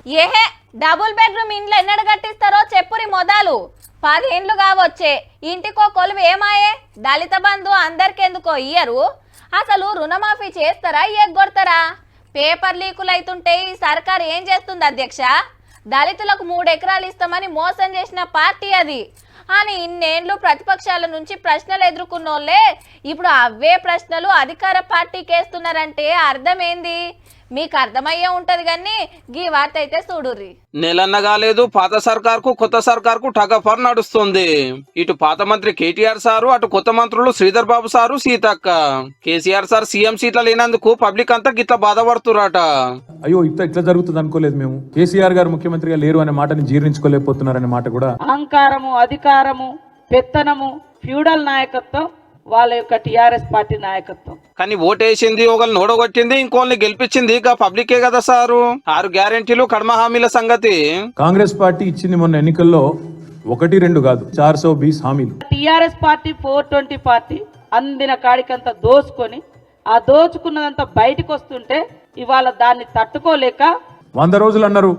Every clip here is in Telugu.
ఏహే డబుల్ బెడ్రూమ్ ఇండ్లు ఎన్నడు కట్టిస్తారో చెప్పురి మొదలు 10 ఏండ్లు కావచ్చే ఇంటికో కొలువు ఏమాయే దళిత బంధు అందరికెందుకో ఇయ్యరు అసలు రుణమాఫీ చేస్తారా ఎగ్గొడతారా పేపర్ లీకులు అవుతుంటే ఈ సర్కారు ఏం చేస్తుంది అధ్యక్ష దళితులకు 3 ఎకరాలు ఇస్తామని మోసం చేసిన పార్టీ అది అని ఇన్నేళ్ళు ప్రతిపక్షాల నుంచి ప్రశ్నలు ఎదుర్కొన్నోళ్ళే ఇప్పుడు అవే ప్రశ్నలు అధికార పార్టీకి వేస్తున్నారంటే అర్థమేంది మీకు అర్థమయ్యే ఉంటది కానీ గీ వార్త అయితే చూడుర్రి నెలన్న కాలేదు పాత సర్కార్కు కొత్త సర్కార్కు టగఫర్ నడుస్తుంది ఇటు పాత మంత్రి కేటీఆర్ సారు అటు కొత్త మంత్రులు Sridhar Babu sir Seethakka KCR sir CM సీట్ల లేనందుకు పబ్లిక్ అంతా గిట్లా బాధపడుతురాట అయ్యో ఇట్లా జరుగుతుంది అనుకోలేదు మేము కేసీఆర్ గారు ముఖ్యమంత్రిగా లేరు అనే మాటని జీర్ణించుకోలేకపోతున్నారనే మాట కూడా అహంకారము అధికారము పెత్తనము ఫ్యూడల్ నాయకత్వం వాళ్ళ యొక్క టిఆర్ఎస్ పార్టీ నాయకత్వం కానీ ఓటేసింది ఒకరిని ఓడగొట్టింది ఇంకోళ్ళని గెలిపించింది ఇక పబ్లికే కదా సారు 6 గ్యారెంటీలు కడమ హామీల సంగతి కాంగ్రెస్ పార్టీ ఇచ్చింది మొన్న ఎన్నికల్లో 1-2 కాదు 420 హామీలు టిఆర్ఎస్ పార్టీ 420 పార్టీ అందిన కాడికంతా దోచుకొని ఆ దోచుకున్నదంతా బయటకు వస్తుంటే ఇవాళ దాన్ని తట్టుకోలేక 100 రోజులు అన్నారు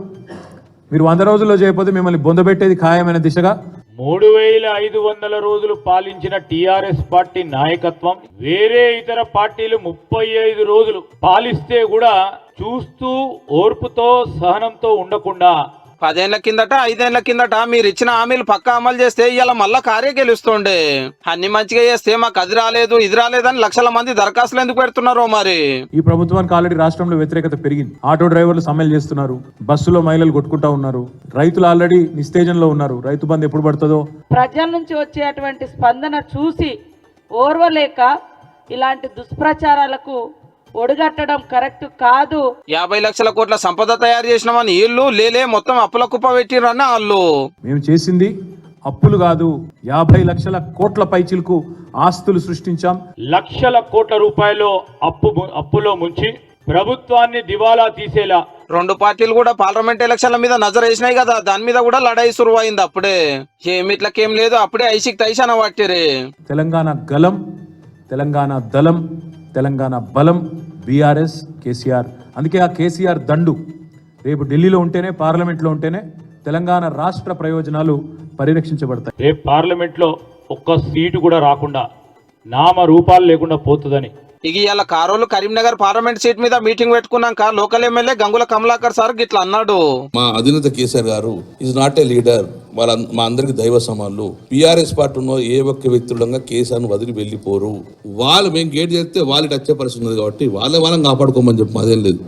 మీరు 100 రోజుల్లో చేయకపోతే మిమ్మల్ని బొందబెట్టేది ఖాయమైన దిశగా 3500 రోజులు పాలించిన టిఆర్ఎస్ పార్టీ నాయకత్వం వేరే ఇతర పార్టీలు 35 రోజులు పాలిస్తే కూడా చూస్తూ ఓర్పుతో సహనంతో ఉండకుండా 10 ఏళ్ల కిందట 5 ఏళ్ల కిందట మీరు ఇచ్చిన హామీలు పక్కా అమలు చేస్తే ఇవాళ మళ్ళా కార్య గెలుస్తుండే అన్ని మంచిగా చేస్తే మాకు అది రాలేదు ఇది రాలేదని లక్షల మంది దరఖాస్తులు ఎందుకు పెడుతున్నారో మరి ఈ ప్రభుత్వానికి ఆల్రెడీ రాష్ట్రంలో వ్యతిరేకత పెరిగింది ఆటో డ్రైవర్లు సమ్మెలు చేస్తున్నారు బస్సులో మహిళలు కొట్టుకుంటా ఉన్నారు రైతులు ఆల్రెడీ నిస్తేజంలో ఉన్నారు రైతు బంధు ఎప్పుడు పడుతుందో ప్రజల నుంచి వచ్చేటువంటి స్పందన చూసి ఓర్వలేక ఇలాంటి దుష్ప్రచారాలకు ఒడిగట్టడం కరెక్ట్ కాదు 50 లక్షల కోట్ల సంపద తయారు చేసినామని వీళ్ళు లేలే మొత్తం అప్పుల కుప్ప పెట్టిరన్న వాళ్ళు మేము చేసింది అప్పులు కాదు 50 లక్షల కోట్ల పైచిలకు ఆస్తులు సృష్టించాం లక్షల కోట్ల రూపాయలు అప్పులో ముంచి ప్రభుత్వాన్ని దివాలా తీసేలా 2 పార్టీలు కూడా పార్లమెంట్ ఎలక్షన్ల మీద నజర్ వేసినాయి కదా దాని మీద కూడా లడాయి సురువైంది అప్పుడే ఏమిట్లకేం లేదు అప్పుడే ఐసిక్ తైశాన పట్టిరే తెలంగాణ గలం తెలంగాణ దళం తెలంగాణ బలం బీఆర్ఎస్ కేసీఆర్ అందుకే ఆ కేసీఆర్ దండు రేపు ఢిల్లీలో ఉంటేనే పార్లమెంట్లో ఉంటేనే తెలంగాణ రాష్ట్ర ప్రయోజనాలు పరిరక్షించబడతాయి రేపు పార్లమెంట్ లో ఒక్క సీటు కూడా రాకుండా నామ రూపాలు లేకుండా పోతుందని ఇక ఇవాళ కారోలు కరీంనగర్ పార్లమెంట్ సీట్ మీద మీటింగ్ పెట్టుకున్నాక local MLA Gangula Kamalakar sir గిట్లా అన్నాడు మా అధినేత కేసీఆర్ గారు ఈజ్ నాట్ ఏ లీడర్ మా అందరికి దైవ సమానులు బీఆర్ఎస్ పార్టీ ఉన్న ఏ ఒక్క వ్యక్తులంగా కేసీఆర్ను వదిలి వెళ్ళిపోరు వాళ్ళు మేము గేట్ చేస్తే వాళ్ళు టచ్ పరిస్థితి ఉంది కాబట్టి వాళ్ళని కాపాడుకోమని చెప్పి అదేం లేదు